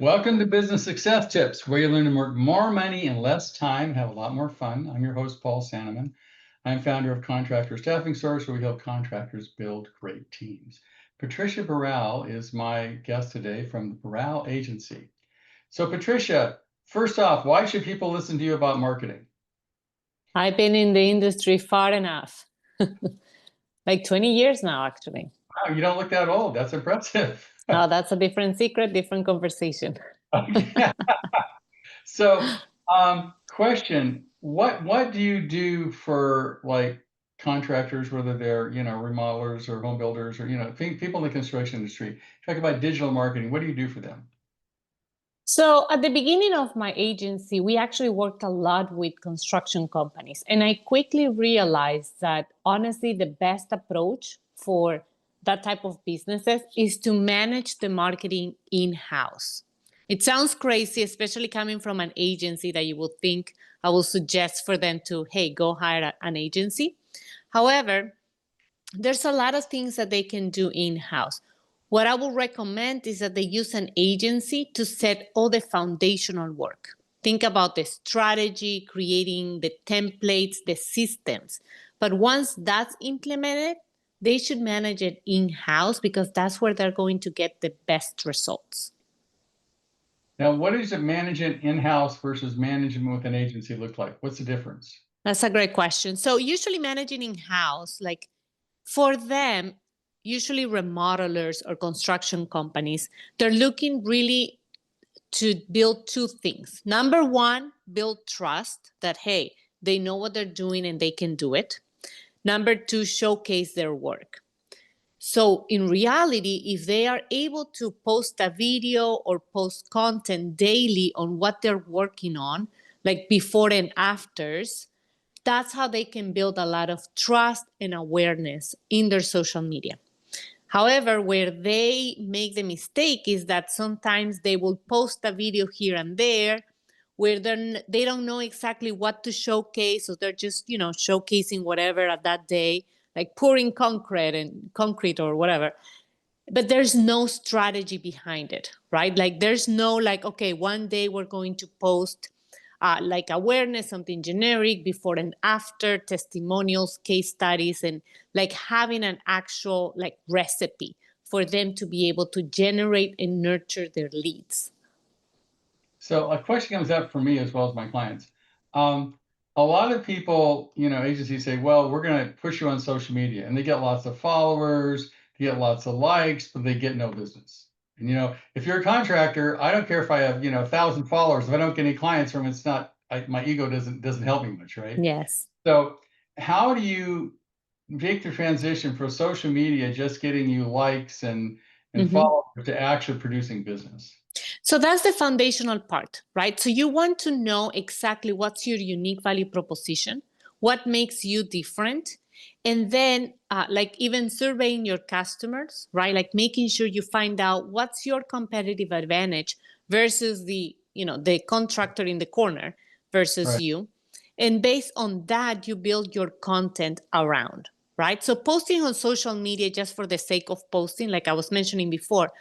Welcome to Business Success Tips, where you learn to work more money in less time, have a lot more fun. I'm your host, Paul Sanneman. I'm founder of Contractor Staffing Source, where we help contractors build great teams. Patricia Boral is my guest today from the Boral Agency. So Patricia, first off, why should people listen to you about marketing? I've been in the industry far enough, like 20 years now, actually. Wow, you don't look that old. That's impressive. Oh, that's a different secret, different conversation. Okay. So, question, what do you do for like contractors, whether they're, remodelers or home builders or, people in the construction industry? Talk about digital marketing. What do you do for them? So at the beginning of my agency, we actually worked a lot with construction companies. And I quickly realized that honestly, the best approach for that type of businesses is to manage the marketing in-house. It sounds crazy, especially coming from an agency that you would think I will suggest for them to, hey, go hire an agency. However, there's a lot of things that they can do in-house. What I would recommend is that they use an agency to set all the foundational work. Think about the strategy, creating the templates, the systems. But once that's implemented, they should manage it in-house because that's where they're going to get the best results. Now, what does it managing in-house versus managing with an agency look like? What's the difference? That's a great question. So usually managing in-house, like for them, usually remodelers or construction companies, they're looking really to build two things. Number one, build trust that, hey, they know what they're doing and they can do it. Number two, showcase their work. So in reality, if they are able to post a video or post content daily on what they're working on, like before and afters, that's how they can build a lot of trust and awareness in their social media. However, where they make the mistake is that sometimes they will post a video here and there where they don't know exactly what to showcase, so they're just, showcasing whatever at that day, like pouring concrete or whatever. But there's no strategy behind it, right? Like there's no okay, one day we're going to post like awareness, something generic, before and after, testimonials, case studies, and like having an actual like recipe for them to be able to generate and nurture their leads. So a question comes up for me as well as my clients. A lot of people, agencies say, well, we're going to push you on social media, and they get lots of followers, they get lots of likes, but they get no business. And, if you're a contractor, I don't care if I have, 1,000 followers. If I don't get any clients from it, it's not, my ego doesn't help me much, right? Yes. So how do you make the transition from social media just getting you likes and followers to actually producing business? So that's the foundational part, right? So you want to know exactly what's your unique value proposition, what makes you different, and then like even surveying your customers, right? Like making sure you find out what's your competitive advantage versus the contractor in the corner versus you. And based on that, you build your content around, right? So posting on social media just for the sake of posting, like I was mentioning before,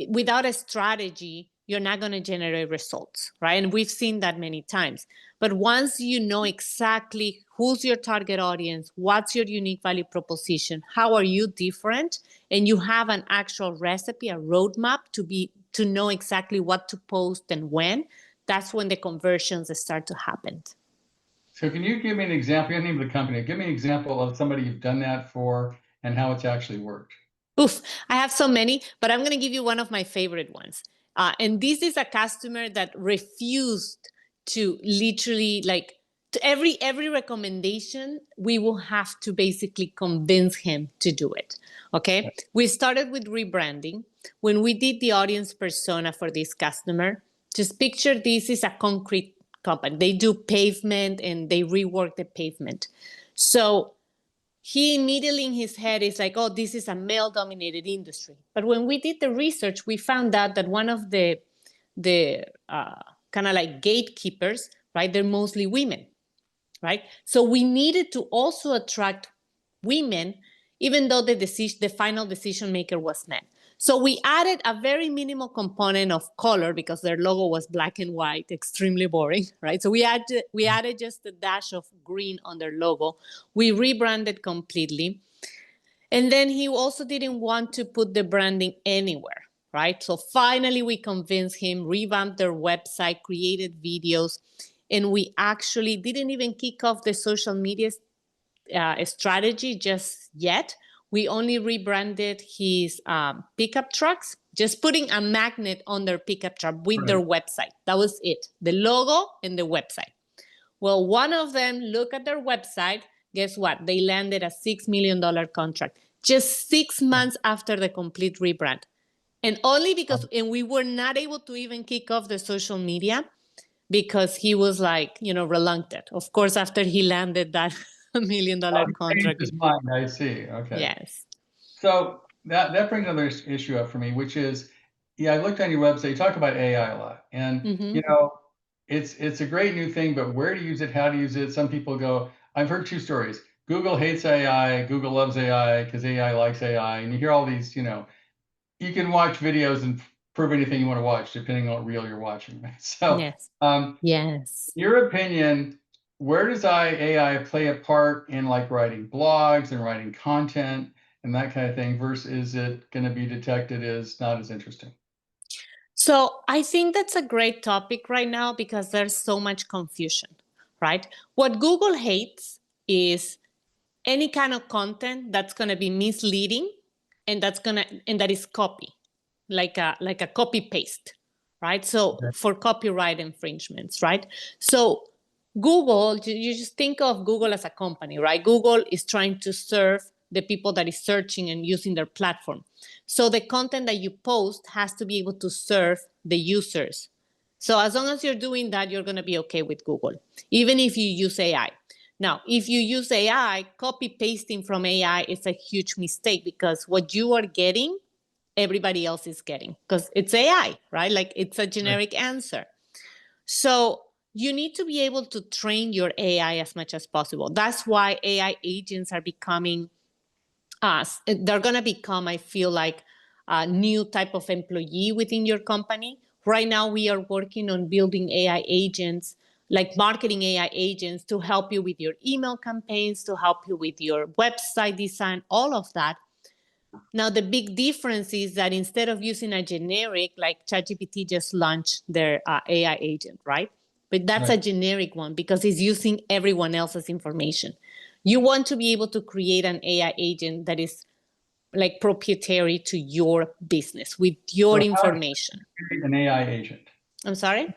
without a strategy, you're not going to generate results, right? And we've seen that many times. But once you know exactly who's your target audience, what's your unique value proposition, how are you different, and you have an actual recipe, a roadmap to know exactly what to post and when, that's when the conversions start to happen. So can you give me an example? You don't name the company. Give me an example of somebody you've done that for and how it's actually worked. Oof, I have so many, but I'm going to give you one of my favorite ones. And this is a customer that refused to literally to every recommendation, we will have to basically convince him to do it. Okay. We started with rebranding. When we did the audience persona for this customer, just picture this is a concrete company. They do pavement and they rework the pavement. So he immediately in his head is like, oh, this is a male-dominated industry. But when we did the research, we found out that one of the kind of like gatekeepers, right, they're mostly women, right? So we needed to also attract women, even though the final decision maker was men. So we added a very minimal component of color because their logo was black and white, extremely boring, right? So we added just a dash of green on their logo. We rebranded completely. And then he also didn't want to put the branding anywhere, right? So finally we convinced him, revamped their website, created videos, and we actually didn't even kick off the social media strategy just yet. We only rebranded his pickup trucks, just putting a magnet on their pickup truck with their website. That was it, the logo and the website. Well, one of them looked at their website. Guess what? They landed a $6 million contract just 6 months after the complete rebrand. And only because, and we were not able to even kick off the social media because he was like, reluctant. Of course, after he landed that $1 million contract. His mind, I see. Okay. Yes. So that brings another issue up for me, which is, I looked on your website. You talk about AI a lot, and it's a great new thing, but where to use it, how to use it. Some people go. I've heard two stories. Google hates AI. Google loves AI because AI likes AI, and you hear all these. You can watch videos and prove anything you want to watch, depending on what reel you're watching. Right? So, yes. Yes. Your opinion. Where does AI play a part in like writing blogs and writing content and that kind of thing, versus is it going to be detected as not as interesting? So I think that's a great topic right now because there's so much confusion, right? What Google hates is any kind of content that's going to be misleading and that is copy, like a copy paste, right? So for copyright infringements, right? So Google, you just think of Google as a company, right? Google is trying to serve the people that is searching and using their platform. So the content that you post has to be able to serve the users. So as long as you're doing that, you're going to be okay with Google, even if you use AI. Now, if you use AI, copy pasting from AI is a huge mistake because what you are getting, everybody else is getting because it's AI, right? Like it's a generic answer. So you need to be able to train your AI as much as possible. That's why AI agents are becoming they're going to become, I feel like, a new type of employee within your company. Right now, we are working on building AI agents, like marketing AI agents, to help you with your email campaigns, to help you with your website design, all of that. Now, the big difference is that instead of using a generic, like ChatGPT just launched their AI agent, right? But that's a generic one because it's using everyone else's information. You want to be able to create an AI agent that is like proprietary to your business with your information. How do you create an AI agent? I'm sorry?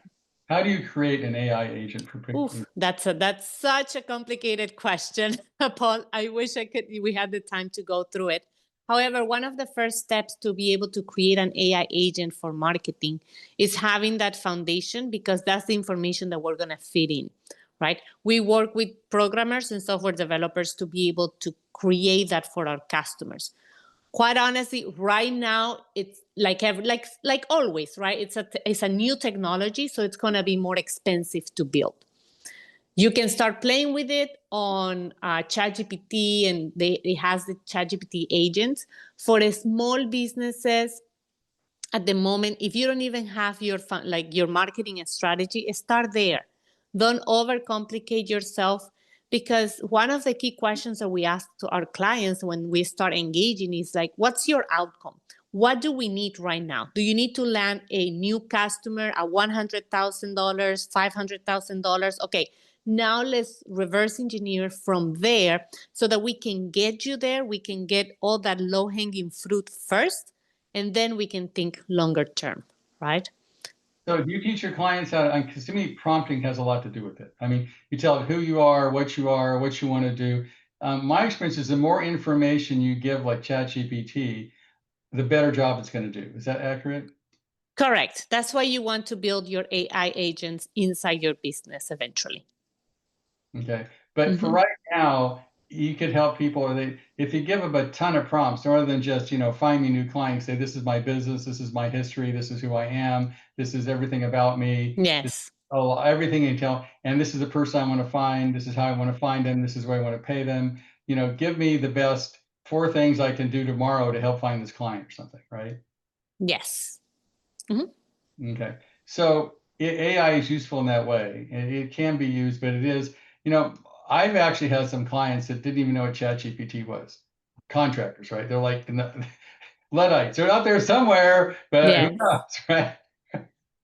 How do you create an AI agent for Oof, that's such a complicated question, Paul. I wish we had the time to go through it. However, one of the first steps to be able to create an AI agent for marketing is having that foundation because that's the information that we're going to fit in, right? We work with programmers and software developers to be able to create that for our customers. Quite honestly, right now it's like always, right? It's a new technology, so it's going to be more expensive to build. You can start playing with it on ChatGPT, and it has the ChatGPT agents for small businesses. At the moment, if you don't even have your marketing strategy, start there. Don't overcomplicate yourself because one of the key questions that we ask to our clients when we start engaging is like, what's your outcome? What do we need right now? Do you need to land a new customer at $100,000, $500,000? Okay, now let's reverse engineer from there so that we can get you there. We can get all that low-hanging fruit first, and then we can think longer term, right? So do you teach your clients how to, because to me, prompting has a lot to do with it. I mean, you tell it who you are, what you want to do. My experience is the more information you give, like ChatGPT, the better job it's going to do. Is that accurate? Correct. That's why you want to build your AI agents inside your business eventually. Okay. But for right now, you could help people, or if you give them a ton of prompts, rather than just, find me new clients, say, this is my business, this is my history, this is who I am, this is everything about me. Yes. Everything you tell, and this is the person I want to find, this is how I want to find them, this is where I want to pay them. Give me the best 4 things I can do tomorrow to help find this client or something, right? Yes. Mhm. Okay. So AI is useful in that way. It can be used, but it is, I've actually had some clients that didn't even know what ChatGPT was. Contractors, right? They're like Luddites. They're out there somewhere, but who Yes. knows, right?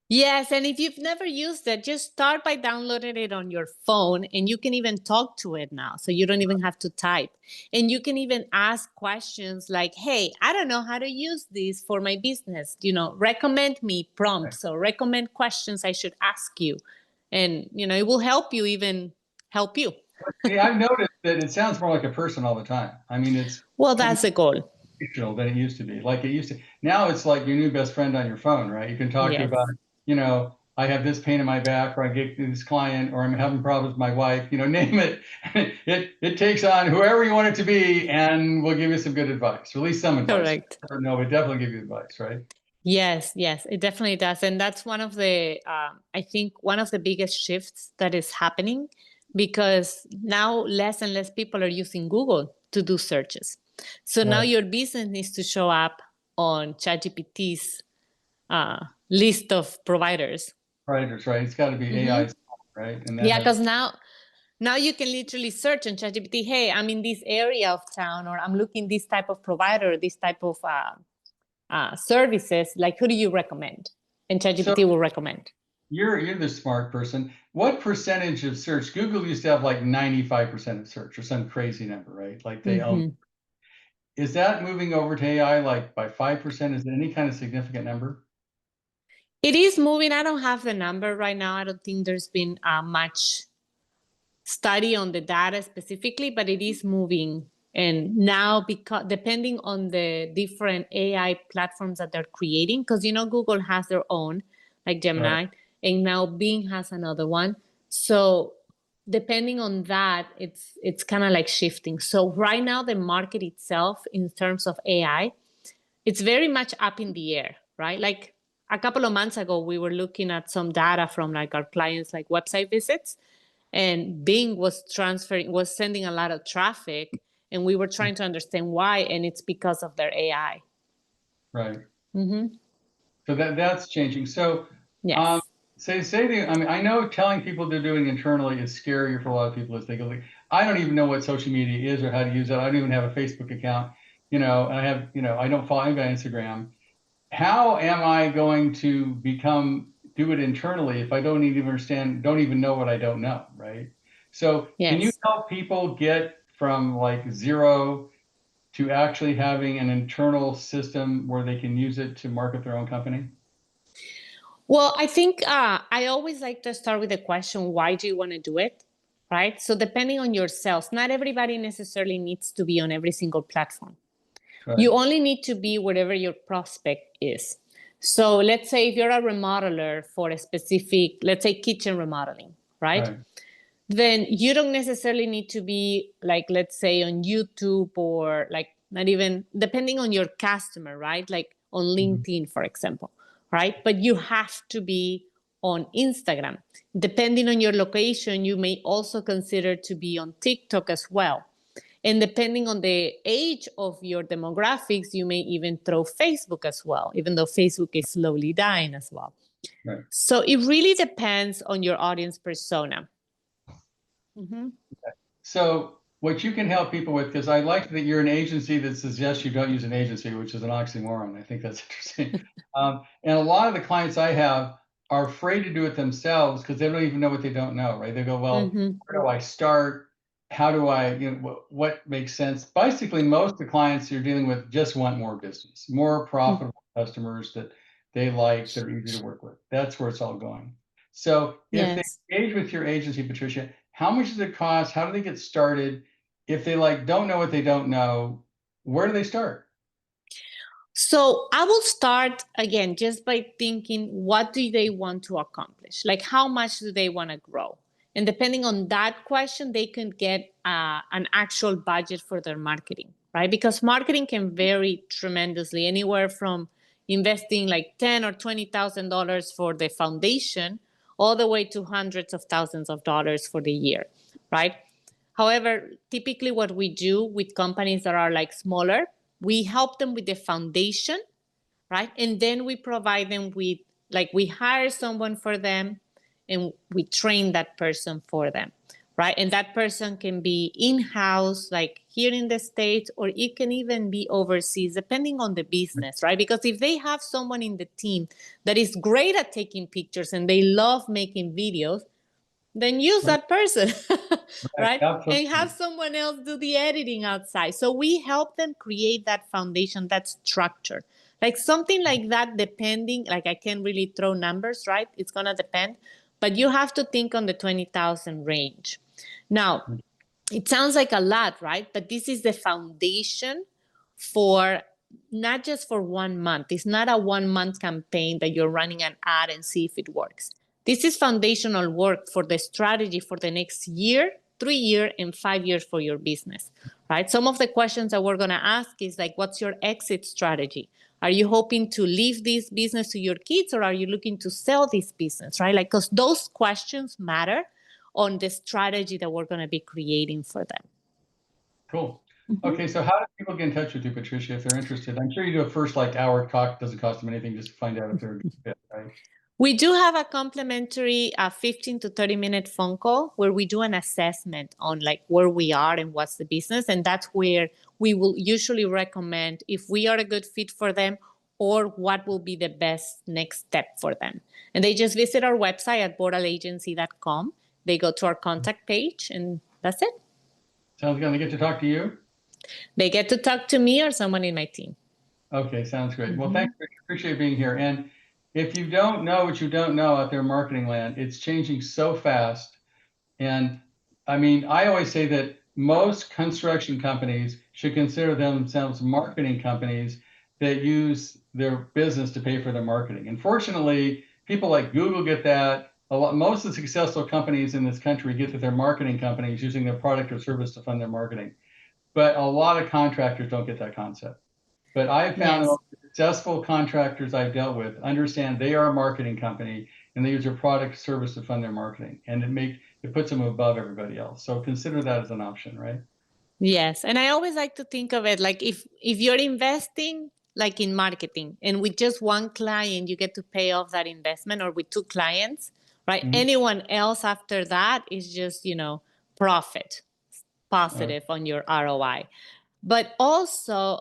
Yes, and if you've never used it, just start by downloading it on your phone, and you can even talk to it now. So you don't even have to type. And you can even ask questions like, hey, I don't know how to use this for my business. Recommend me prompts or recommend questions I should ask you. And, it will help you even help you. Yeah, I've noticed that it sounds more like a person all the time. I mean, it's Well, that's the goal. conversational than it used to be. Like it used to. Now it's like your new best friend on your phone, right? You can talk to Yes, about, I have this pain in my back, or I get this client, or I'm having problems with my wife. Name it. It takes on whoever you want it to be, and we'll give you some good advice, or at least some advice. correct. No, we definitely give you advice, right? Yes, yes, it definitely does. And that's one of the, I think, one of the biggest shifts that is happening because now less and less people are using Google to do searches. So now Right. your business needs to show up on ChatGPT's list of providers. Writers, right? It's got to be AI, Hmm. right? And that Yeah, has because now you can literally search on ChatGPT, hey, I'm in this area of town, or I'm looking this type of provider, this type of services, like who do you recommend? And so. ChatGPT will recommend. You're the smart person. What percentage of search? Google used to have like 95% of search or some crazy number, right? Like they own. Hmm. Is that moving over to AI like by 5%? Is it any kind of significant number? It is moving. I don't have the number right now. I don't think there's been much study on the data specifically, but it is moving. And now, because depending on the different AI platforms that they're creating, because Google has their own, like Right. Gemini, and now Bing has another one. So depending on that, it's kind of like shifting. So right now, the market itself, in terms of AI, it's very much up in the air, right? Like a couple of months ago, we were looking at some data from like our clients, like website visits, and Bing was sending a lot of traffic, and we were trying to understand why, and it's because of their AI. Right. Mm-hmm. So that's changing. So, um, Yes. I mean, I know telling people they're doing internally is scarier for a lot of people as they go, like, I don't even know what social media is or how to use it. I don't even have a Facebook account, and I don't follow anybody on Instagram. How am I going to do it internally if I don't even know what I don't know, right? So can you Yes. help people get from like zero to actually having an internal system where they can use it to market their own company? Well, I think I always like to start with the question, why do you want to do it? Right. So, depending on your sales, not everybody necessarily needs to be on every single platform. Right, You only need to be wherever your prospect is. So, let's say if you're a remodeler for a specific, let's say kitchen remodeling, right? right, Then you don't necessarily need to be like, let's say, on YouTube, or like not even depending on your customer, right? Like on mhm, LinkedIn, for example, right? But you have to be on Instagram. Depending on your location, you may also consider to be on TikTok as well. And depending on the age of your demographics, you may even throw Facebook as well, even though Facebook is slowly dying as well. right. So it really depends on your audience persona. Mhm. So what you can help people with, because I like that you're an agency that suggests you don't use an agency, which is an oxymoron. I think that's interesting. And a lot of the clients I have are afraid to do it themselves because they don't even know what they don't know, right? They go, well, Mhm. where do I start? How do I, what makes sense? Basically, most of the clients you're dealing with just want more business, more Mm. profitable customers that they like, they're easy to work with. That's where it's all going. So if they Yes. engage with your agency, Patricia, how much does it cost? How do they get started? If they like don't know what they don't know, where do they start? So I will start again just by thinking, what do they want to accomplish? Like, how much do they want to grow? And depending on that question, they can get an actual budget for their marketing, right? Because marketing can vary tremendously, anywhere from investing like $10,000 or $20,000 for the foundation, all the way to hundreds of thousands of dollars for the year, right? However, typically what we do with companies that are like smaller, we help them with the foundation, right? And then we provide them with, like, we hire someone for them and we train that person for them, right? And that person can be in-house, like here in the States, or it can even be overseas, depending on the business, right? Because if they have someone in the team that is great at taking pictures and they love making videos, then use that person, right? And have someone else do the editing outside. So we help them create that foundation, that structure. Like something like that, depending, like I can't really throw numbers, right? It's going to depend. But you have to think on the 20,000 range. Now, it sounds like a lot, right? But this is the foundation for not just for 1 month. It's not a 1 month campaign that you're running an ad and see if it works. This is foundational work for the strategy for the next year, 3 years, and 5 years for your business, right? Some of the questions that we're going to ask is like, what's your exit strategy? Are you hoping to leave this business to your kids, or are you looking to sell this business, right? Like, because those questions matter on the strategy that we're going to be creating for them. Cool. Okay, so how do people get in touch with you, Patricia, if they're interested? I'm sure you do a first like hour talk, doesn't cost them anything, just to find out if they're a good fit, right? We do have a complimentary 15 to 30-minute phone call where we do an assessment on like where we are and what's the business. And that's where we will usually recommend if we are a good fit for them or what will be the best next step for them. And they just visit our website at boralagency.com. They go to our contact page and that's it. Sounds good. They get to talk to you? They get to talk to me or someone in my team. Okay, sounds great. Well, thanks. Appreciate being here. And if you don't know what you don't know out there in marketing land, it's changing so fast. And I mean, I always say that most construction companies should consider themselves marketing companies that use their business to pay for their marketing. And fortunately, people like Google get that. Most of the successful companies in this country get that they're marketing companies using their product or service to fund their marketing. But a lot of contractors don't get that concept. But I have found the most successful contractors I've dealt with understand they are a marketing company and they use their product service to fund their marketing, and it puts them above everybody else. So consider that as an option, right? Yes, and I always like to think of it like if you're investing like in marketing and with just one client you get to pay off that investment, or with 2 clients, right? Anyone else after that is just, profit positive on your ROI. But also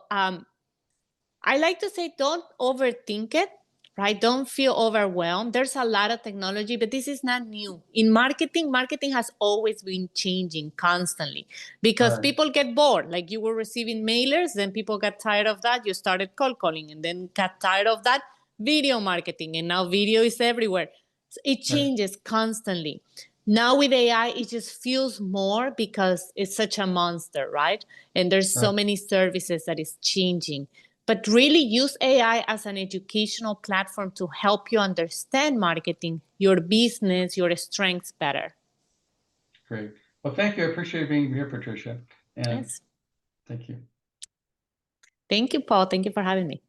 I like to say, don't overthink it, right? Don't feel overwhelmed. There's a lot of technology, but this is not new. In marketing has always been changing constantly because people get bored. Like you were receiving mailers, then people got tired of that. You started cold calling and then got tired of that, video marketing, and now video is everywhere. So it changes constantly. Now with AI, it just feels more because it's such a monster, right? And there's so many services that is changing. But really use AI as an educational platform to help you understand marketing, your business, your strengths better. Great. Well, thank you. I appreciate being here, Patricia. And thank you. Thank you, Paul. Thank you for having me.